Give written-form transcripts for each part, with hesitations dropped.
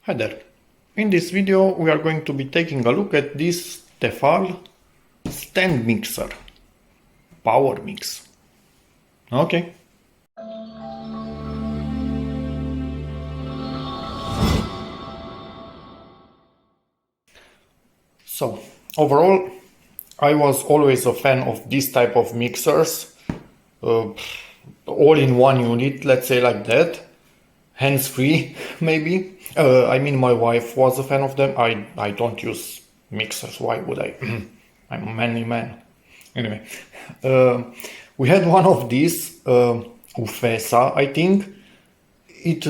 Hi there. In this video we are going to be taking a look at this Tefal stand mixer, Powermix. Okay. So overall I was always a fan of this type of mixers, all in one unit, let's say like that. Hands-free, maybe. I mean, my wife was a fan of them. I don't use mixers. Why would I? I'm a manly man. Anyway, we had one of these, Ufesa, I think. It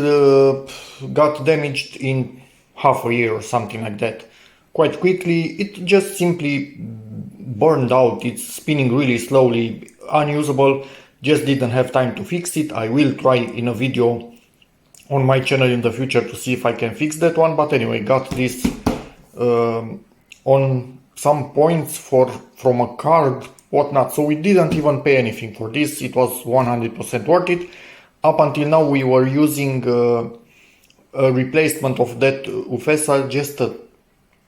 got damaged in half a year or something like that. Quite quickly, it just simply burned out. It's spinning really slowly, unusable. Just didn't have time to fix it. I will try in a video on my channel in the future to see if I can fix that one, but anyway, got this on some points from a card, whatnot, so we didn't even pay anything for this. It was 100% worth it. Up until now we were using a replacement of that Ufesa, just a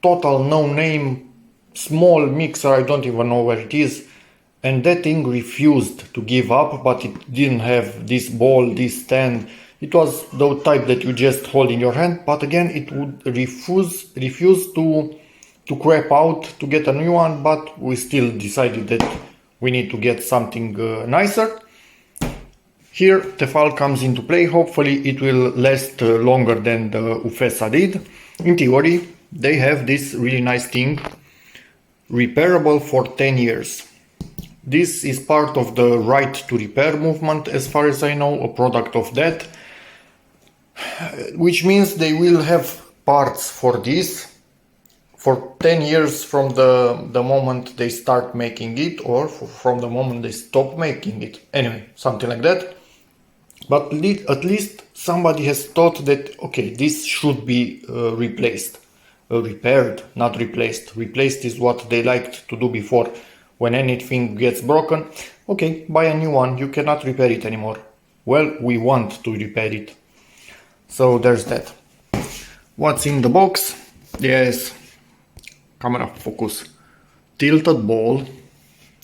total no-name small mixer. I don't even know where it is, and that thing refused to give up, but it didn't have this ball, this stand. It was the type that you just hold in your hand, but again it would refuse to crap out to get a new one, but we still decided that we need to get something nicer. Here Tefal comes into play. Hopefully it will last longer than the Ufesa did. In theory they have this really nice thing, repairable for 10 years. This is part of the right to repair movement, as far as I know, a product of that. Which means they will have parts for this for 10 years from the moment they start making it, or from the moment they stop making it. Anyway, something like that. But at least somebody has thought that, okay, this should be replaced. Repaired, not replaced. Replaced is what they liked to do before. When anything gets broken, okay, buy a new one. You cannot repair it anymore. Well, we want to repair it. So there's that. What's in the box? Yes, camera focus. Tilted ball.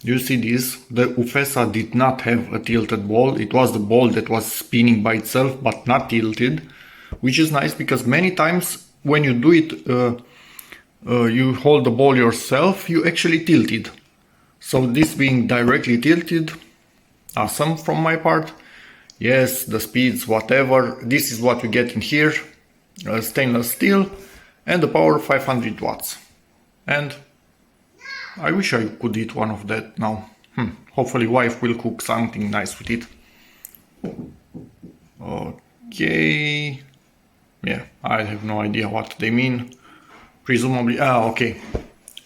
You see this? The Ufesa did not have a tilted ball. It was the ball that was spinning by itself, but not tilted, which is nice because many times when you do it, you hold the ball yourself, you actually tilt it. So this being directly tilted, awesome from my part. Yes, the speeds, whatever. This is what we get in here. Stainless steel and the power 500 watts. And I wish I could eat one of that now. Hopefully wife will cook something nice with it. Okay. Yeah, I have no idea what they mean. Presumably, okay.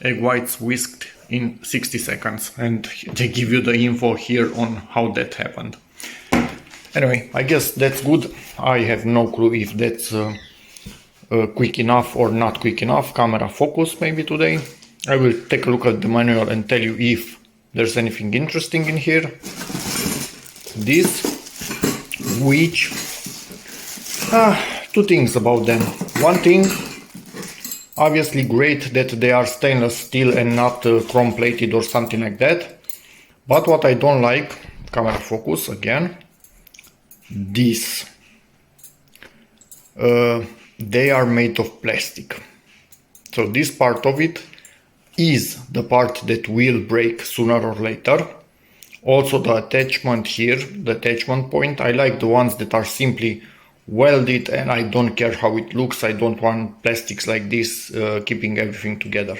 Egg whites whisked in 60 seconds. And they give you the info here on how that happened. Anyway, I guess that's good. I have no clue if that's quick enough or not quick enough. Camera focus maybe today. I will take a look at the manual and tell you if there's anything interesting in here. This, which, two things about them. One thing, obviously great that they are stainless steel and not chrome plated or something like that. But what I don't like, camera focus again, this, they are made of plastic, so this part of it is the part that will break sooner or later. Also the attachment here, the attachment point, I like the ones that are simply welded, and I don't care how it looks. I don't want plastics like this keeping everything together.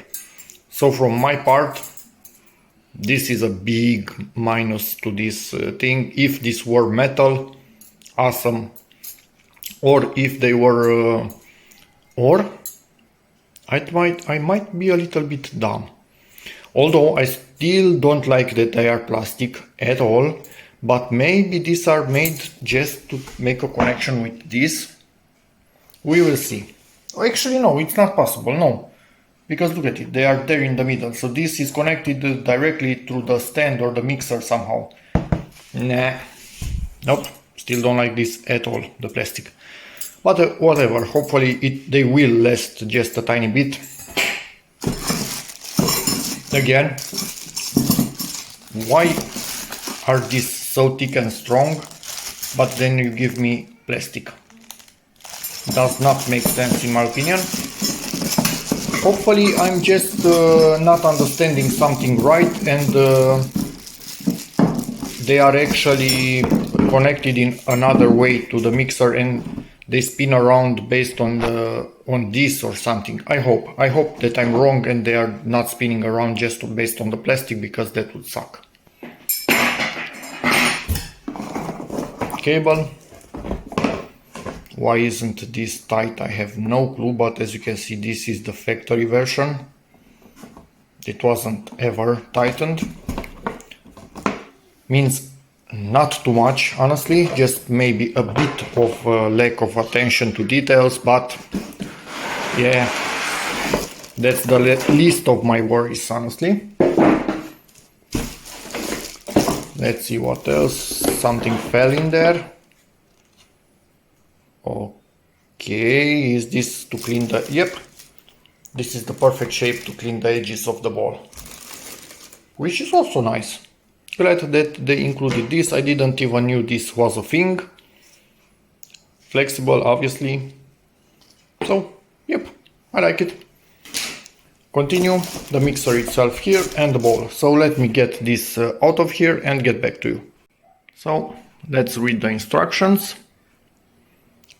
So from my part, this is a big minus to this thing. If this were metal, awesome. Or if they were I might be a little bit dumb, although I still don't like that they are plastic at all. But maybe these are made just to make a connection with this. We will see. Actually no, it's not possible, no, because look at it, they are there in the middle, so this is connected directly through the stand or the mixer somehow. Nah, nope. Still don't like this at all, the plastic. but whatever, hopefully they will last just a tiny bit. Again, why are these so thick and strong, but then you give me plastic? Does not make sense in my opinion. Hopefully I'm just not understanding something right, and they are actually connected in another way to the mixer and they spin around based on this or something. I hope that I'm wrong and they are not spinning around just based on the plastic, because that would suck. Cable. Why isn't this tight? I have no clue, but as you can see, this is the factory version. It wasn't ever tightened. Means not too much, honestly, just maybe a bit of lack of attention to details, but yeah, that's the least of my worries, honestly. Let's see what else. Something fell in there. Okay, is this to clean the... Yep, this is the perfect shape to clean the edges of the ball, which is also nice. Glad that they included this. I didn't even knew this was a thing. Flexible, obviously. So, yep, I like it. Continue the mixer itself here and the ball. So let me get this out of here and get back to you. So let's read the instructions.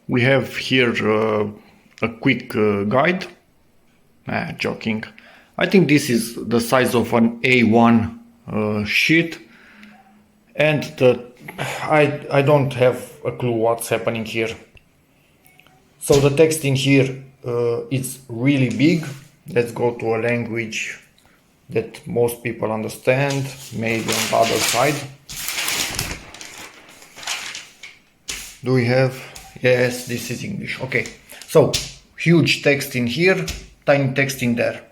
We have here a quick guide. Joking. I think this is the size of an A1 sheet, and I don't have a clue what's happening here. So the text in here is really big. Let's go to a language that most people understand, maybe on the other side. Do we have... Yes, this is English. Okay, so huge text in here, tiny text in there.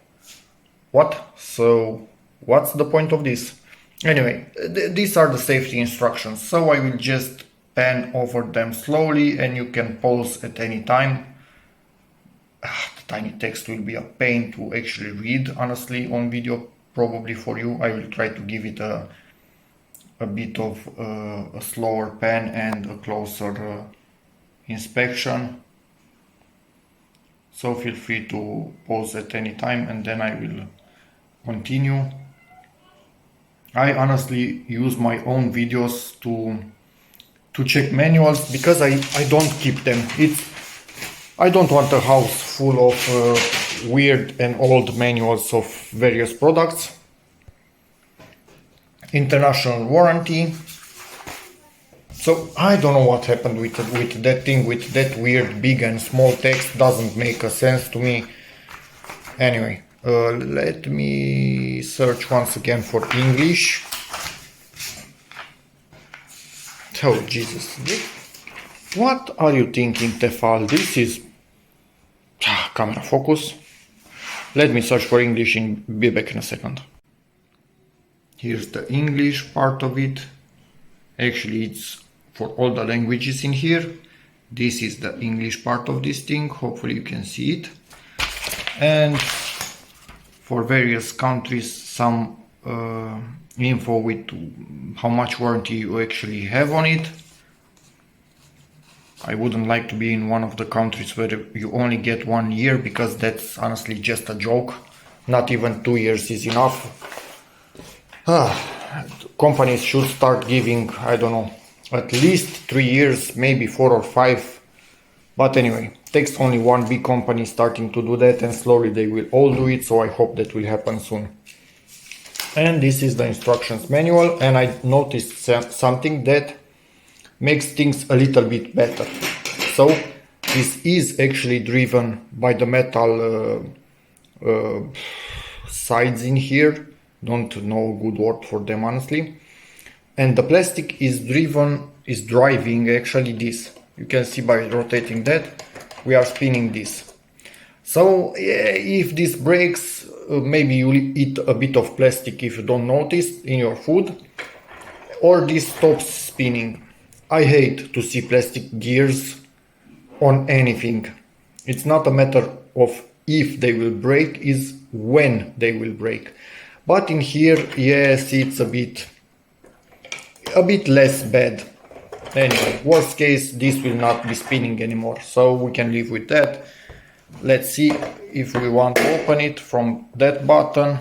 What? So what's the point of this? Anyway, these are the safety instructions, so I will just pan over them slowly and you can pause at any time. The tiny text will be a pain to actually read, honestly, on video, probably for you. I will try to give it a bit of a slower pan and a closer inspection. So feel free to pause at any time and then I will continue. I honestly use my own videos to check manuals because I don't keep them. I don't want a house full of weird and old manuals of various products. International warranty. So I don't know what happened with that thing, with that weird big and small text. Doesn't make a sense to me. Anyway, let me search once again for English. Oh Jesus, what are you thinking, Tefal? This is camera focus. Let me search for English and be back in a second. Here's the English part of it. Actually, it's for all the languages in here. This is the English part of this thing. Hopefully you can see it. And for various countries, some info with how much warranty you actually have on it. I wouldn't like to be in one of the countries where you only get 1 year, because that's honestly just a joke. Not even 2 years is enough. Companies should start giving, I don't know, at least 3 years, maybe 4 or 5. But anyway, takes only one big company starting to do that, and slowly they will all do it, so I hope that will happen soon. And this is the instructions manual, and I noticed something that makes things a little bit better. So this is actually driven by the metal sides in here. Don't know a good word for them, honestly. And the plastic is driving actually this. You can see by rotating that we are spinning this. So if this breaks, maybe you eat a bit of plastic if you don't notice in your food, or this stops spinning. I hate to see plastic gears on anything. It's not a matter of if they will break, is when they will break. But in here, yes, it's a bit less bad. Anyway, worst case, this will not be spinning anymore, so we can live with that. Let's see if we want to open it from that button.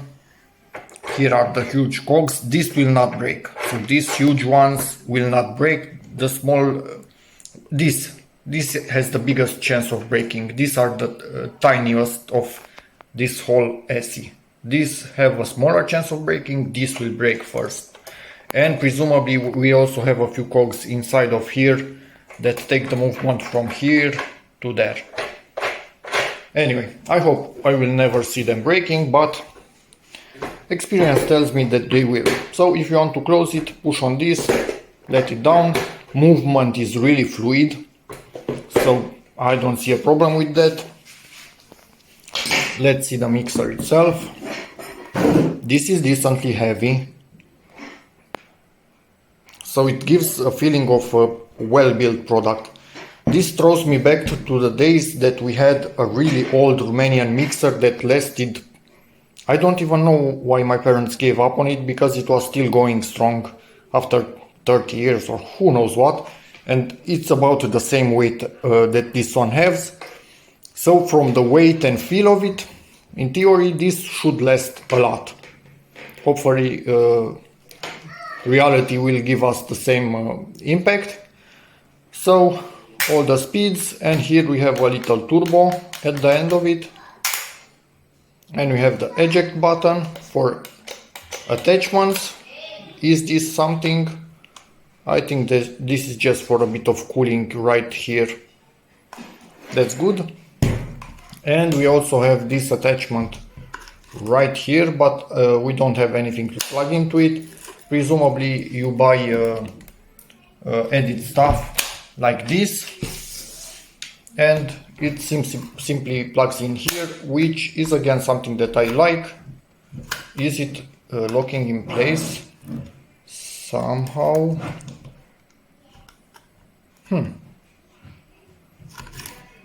Here are the huge cogs. This will not break. So these huge ones will not break. The small, this has the biggest chance of breaking. These are the tiniest of this whole SE. These have a smaller chance of breaking. This will break first. And presumably we also have a few cogs inside of here that take the movement from here to there. Anyway, I hope I will never see them breaking, but experience tells me that they will. So if you want to close it, push on this, let it down. Movement is really fluid, so I don't see a problem with that. Let's see the mixer itself. This is decently heavy, so it gives a feeling of a well-built product. This throws me back to the days that we had a really old Romanian mixer that lasted, I don't even know why my parents gave up on it, because it was still going strong after 30 years or who knows what, and it's about the same weight that this one has. So from the weight and feel of it, in theory this should last a lot. Hopefully reality will give us the same impact. So all the speeds, and here we have a little turbo at the end of it, and we have the eject button for attachments. Is this something? I think that this is just for a bit of cooling right here. That's good. And we also have this attachment right here, but we don't have anything to plug into it. Presumably you buy edit stuff like this, and it simply plugs in here, which is again something that I like. Is it locking in place somehow?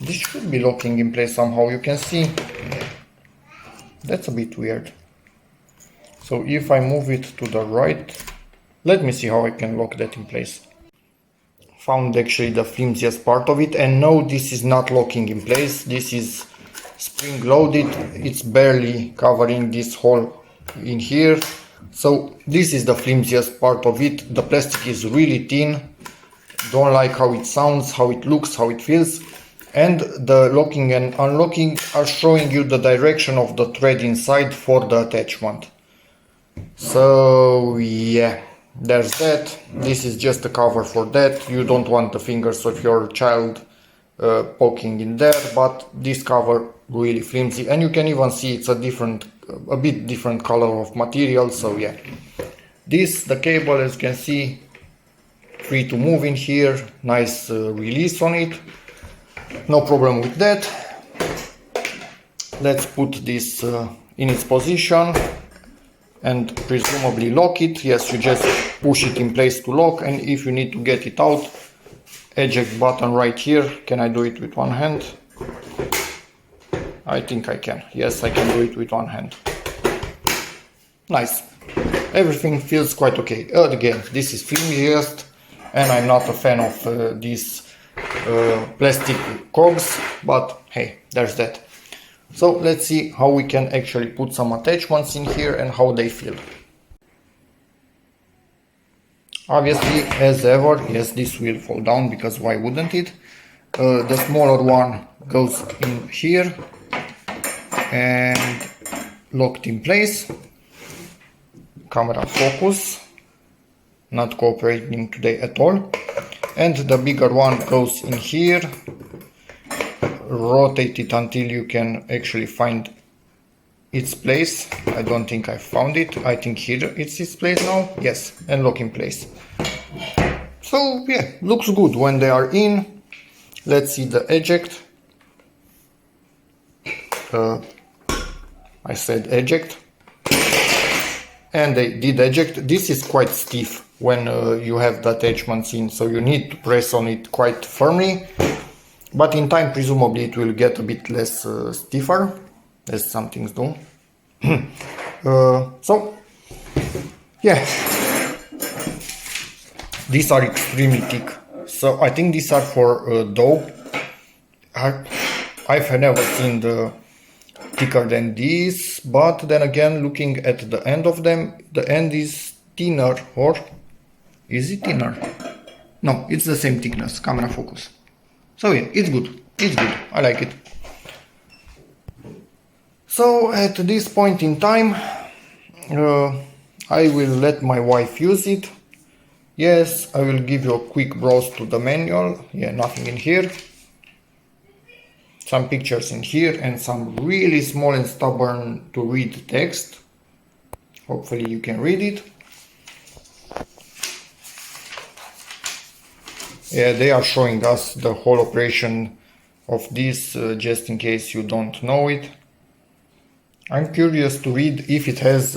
This should be locking in place somehow. You can see that's a bit weird. So if I move it to the right, let me see how I can lock that in place. Found actually the flimsiest part of it, and no, this is not locking in place. This is spring loaded. It's barely covering this hole in here. So this is the flimsiest part of it. The plastic is really thin. Don't like how it sounds, how it looks, how it feels. And the locking and unlocking are showing you the direction of the thread inside for the attachment. So yeah, there's that. This is just a cover for that. You don't want the fingers of your child poking in there, but this cover really flimsy, and you can even see it's a bit different color of material. So yeah, the cable, as you can see, free to move in here. Nice release on it. No problem with that. Let's put this in its position and presumably lock it. Yes, you just push it in place to lock, and if you need to get it out, eject button right here. Can I do it with one hand? I think I can. Yes, I can do it with one hand. Nice. Everything feels quite okay. Again, this is flimsiest, and I'm not a fan of these plastic cogs, but hey, there's that. So let's see how we can actually put some attachments in here and how they feel. Obviously, as ever, yes, this will fall down, because why wouldn't it? The smaller one goes in here and locked in place. Camera focus, not cooperating today at all. And the bigger one goes in here. Rotate it until you can actually find its place. I don't think I found it. I think here it's its place now. Yes, and lock in place. So yeah, looks good when they are in. Let's see the eject. I said eject, and they did eject. This is quite stiff when you have the attachments in, so you need to press on it quite firmly. but in time presumably it will get a bit less stiffer, as some things do. So yeah, these are extremely thick, so I think these are for dough. I've never seen the thicker than this, but then again, looking at the end of them, the end is thinner, or is it thinner? No, it's the same thickness. Camera focus. So yeah, it's good. It's good. I like it. So at this point in time, I will let my wife use it. Yes, I will give you a quick browse to the manual. Yeah, nothing in here. Some pictures in here and some really small and stubborn to read text. Hopefully you can read it. Yeah, they are showing us the whole operation of this, just in case you don't know it. I'm curious to read if it has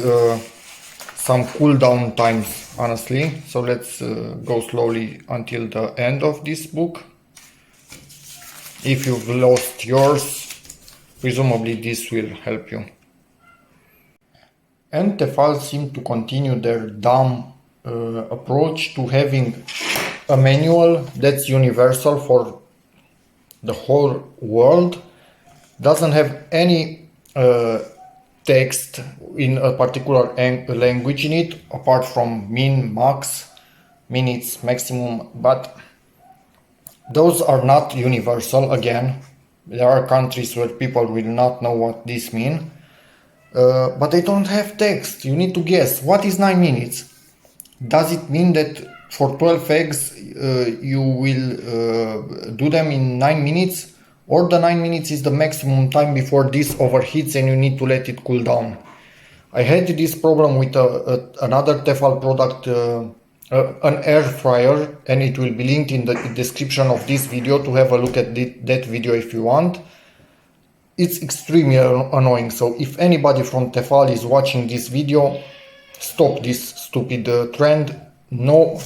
some cooldown times, honestly. So let's go slowly until the end of this book. If you've lost yours, presumably this will help you. And Tefal seem to continue their dumb approach to having a manual that's universal for the whole world. Doesn't have any text in a particular language in it, apart from min, max, minutes, maximum, but those are not universal. Again, there are countries where people will not know what this means, but they don't have text. You need to guess. What is 9 minutes? Does it mean that for 12 eggs you will do them in 9 minutes? Or the 9 minutes is the maximum time before this overheats and you need to let it cool down? I had this problem with another Tefal product, an air fryer, and it will be linked in the description of this video to have a look at that video if you want. It's extremely annoying, so if anybody from Tefal is watching this video, stop this stupid trend. No,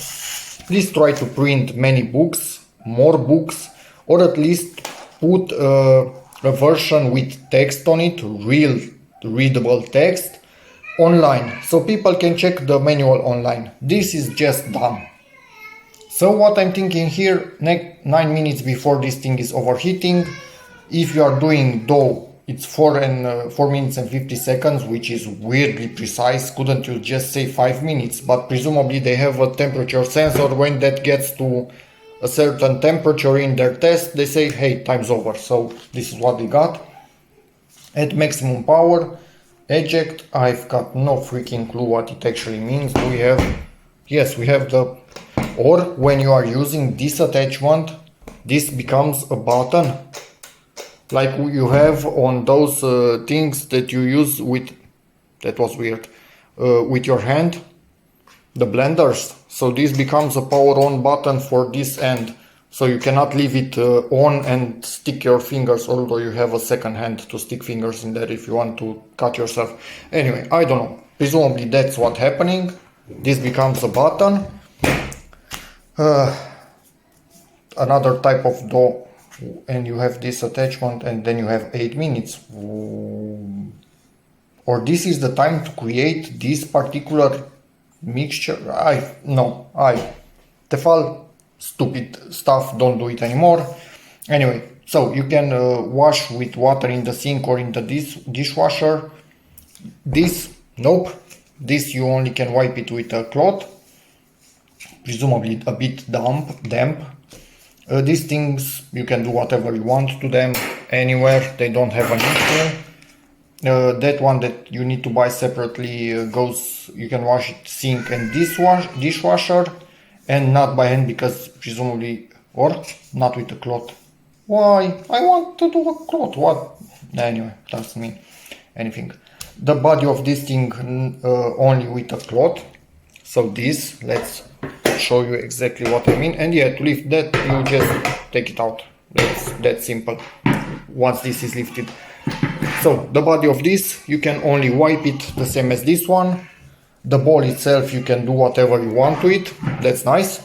please try to print many books, more books, or at least put a version with text on it, real readable text, online, so people can check the manual online. This is just dumb. So what I'm thinking here, 9 minutes before this thing is overheating. If you are doing dough, it's 4 minutes and 50 seconds, which is weirdly precise. Couldn't you just say 5 minutes? But presumably they have a temperature sensor. When that gets to a certain temperature in their test, they say, hey, time's over. So this is what they got. At maximum power, eject. I've got no freaking clue what it actually means. Do we have? Yes, we have the... Or when you are using this attachment, this becomes a button, like you have on those things that you use with... That was weird. With your hand, the blenders. So this becomes a power on button for this end. So you cannot leave it on and stick your fingers, although you have a second hand to stick fingers in there if you want to cut yourself. Anyway, I don't know. Presumably that's what's happening. This becomes a button. Another type of dough, and you have this attachment, and then you have 8 minutes. Or this is the time to create this particular mixture. Tefal, stupid stuff, don't do it anymore. Anyway, so you can wash with water in the sink or in the dishwasher. This, nope. This you only can wipe it with a cloth, presumably a bit damp. These things, you can do whatever you want to them, anywhere, they don't have an issue. That one that you need to buy separately goes, you can wash it sink and dishwasher, and not by hand because presumably, or not with a cloth. Why? I want to do a cloth, what? Anyway, doesn't mean anything. The body of this thing only with a cloth. So this, let's show you exactly what I mean. And yeah, to lift that, you just take it out. That's simple. Once this is lifted. So the body of this, you can only wipe it the same as this one. The ball itself, you can do whatever you want to it. That's nice.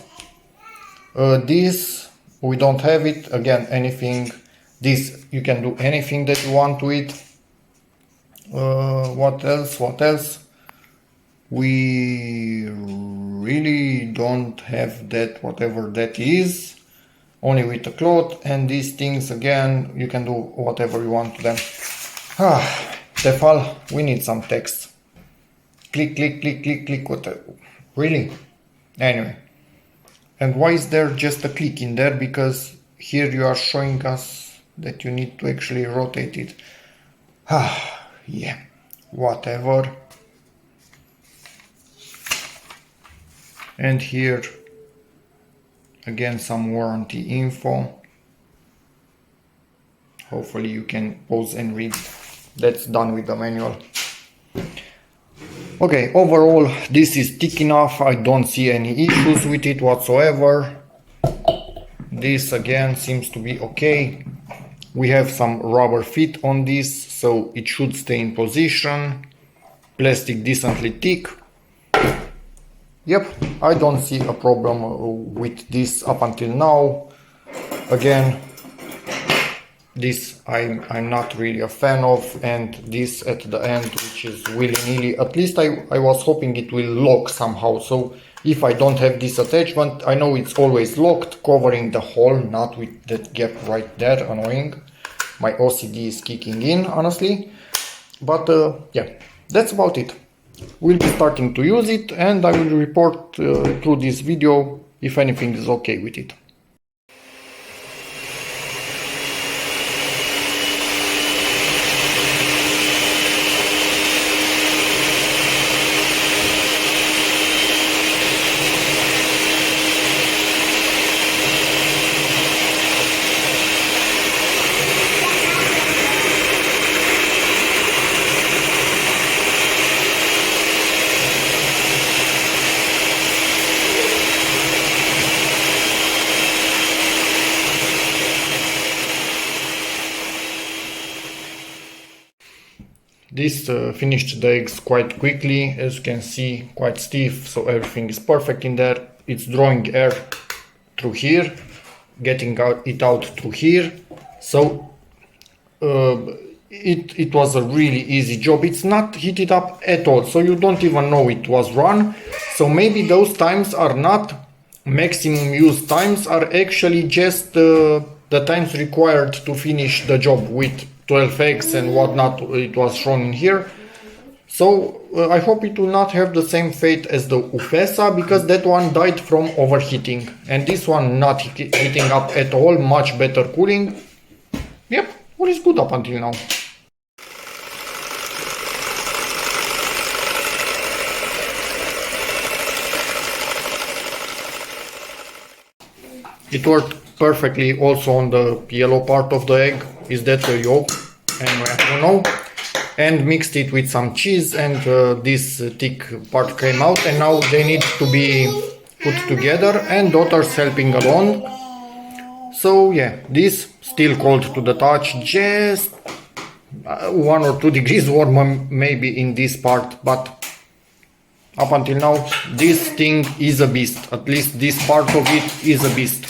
This, we don't have it. Again, anything, this, you can do anything that you want to it. What else? We really don't have that, whatever that is, only with the cloth. And these things, again, you can do whatever you want to them. Tefal, we need some text. Click, click, click, click, click, really? Anyway. And why is there just a click in there? Because here you are showing us that you need to actually rotate it. Yeah, whatever. And here, again, some warranty info. Hopefully you can pause and read. That's done with the manual. Okay, overall, this is thick enough. I don't see any issues with it whatsoever. This, again, seems to be okay. We have some rubber feet on this, so it should stay in position. Plastic decently thick. Yep, I don't see a problem with this up until now. Again, this I'm not really a fan of, and this at the end, which is willy-nilly. At least I was hoping it will lock somehow, so if I don't have this attachment, I know it's always locked, covering the hole, not with that gap right there. Annoying. My OCD is kicking in, honestly. But yeah, that's about it. We'll be starting to use it, and I will report through this video if anything is okay with it. This finished the eggs quite quickly, as you can see, quite stiff, so everything is perfect in there. It's drawing air through here, getting it out through here, so it was a really easy job. It's not heated up at all, so you don't even know it was run. So maybe those times are not maximum use times, are actually just the times required to finish the job with 12 eggs and whatnot. It was shown in here. So I hope it will not have the same fate as the Ufesa, because that one died from overheating, and this one not heating up at all, much better cooling. Yep, all is good up until now. It worked perfectly also on the yellow part of the egg. Is that the yolk? Anyway, I don't know. And mixed it with some cheese, and this thick part came out, and now they need to be put together, and daughter's helping along. So yeah, this still cold to the touch, just 1 or 2 degrees warmer maybe in this part, but up until now this thing is a beast. At least this part of it is a beast.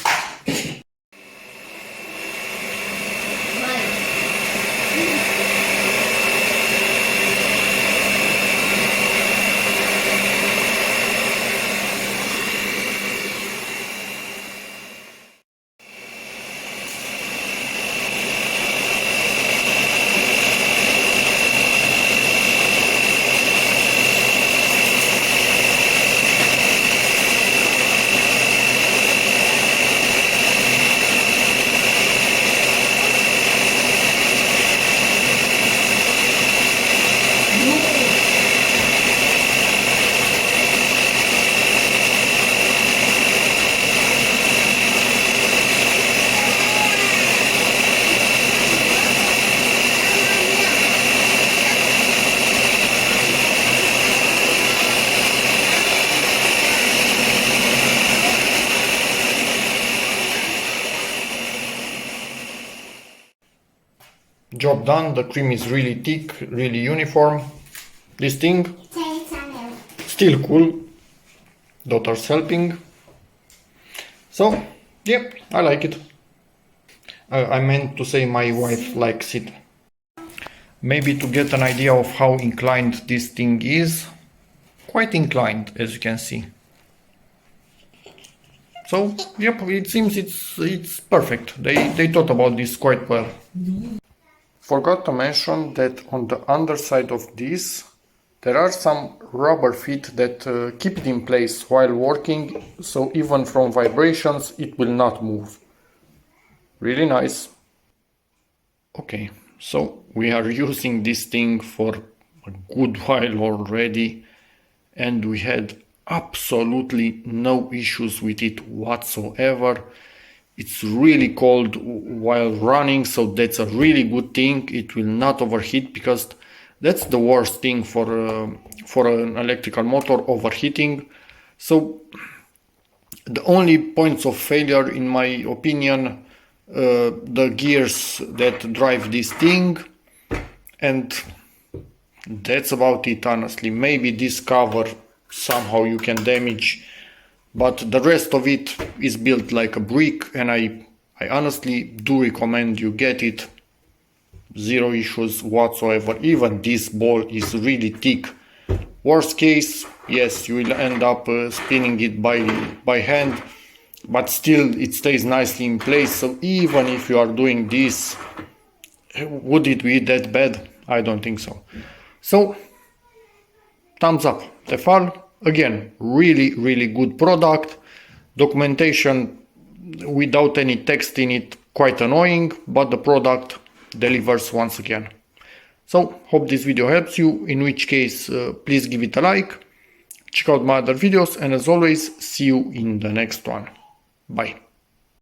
Job done. The cream is really thick, really uniform. This thing still cool. Daughter's helping. So Yep, I like it. I meant to say my wife likes it. Maybe to get an idea of how inclined this thing is. Quite inclined, as you can see. So, yep, it seems it's perfect. They thought about this quite well. Forgot to mention that on the underside of this, there are some rubber feet that keep it in place while working, so even from vibrations it will not move. Really nice. Okay, so we are using this thing for a good while already, and we had absolutely no issues with it whatsoever. It's really cold while running, so that's a really good thing. It will not overheat, because that's the worst thing for an electrical motor, overheating. So the only points of failure, in my opinion, the gears that drive this thing, and that's about it, honestly. Maybe this cover somehow you can damage, but the rest of it is built like a brick, and I honestly do recommend you get it. Zero issues whatsoever. Even this ball is really thick. Worst case, yes, you will end up spinning it by hand, but still it stays nicely in place. So even if you are doing this, would it be that bad? I don't think so. So thumbs up. Tefal, again, really good product. Documentation without any text in it, quite annoying, but the product delivers once again. So hope this video helps you, in which case please give it a like, check out my other videos, and as always, see you in the next one. Bye.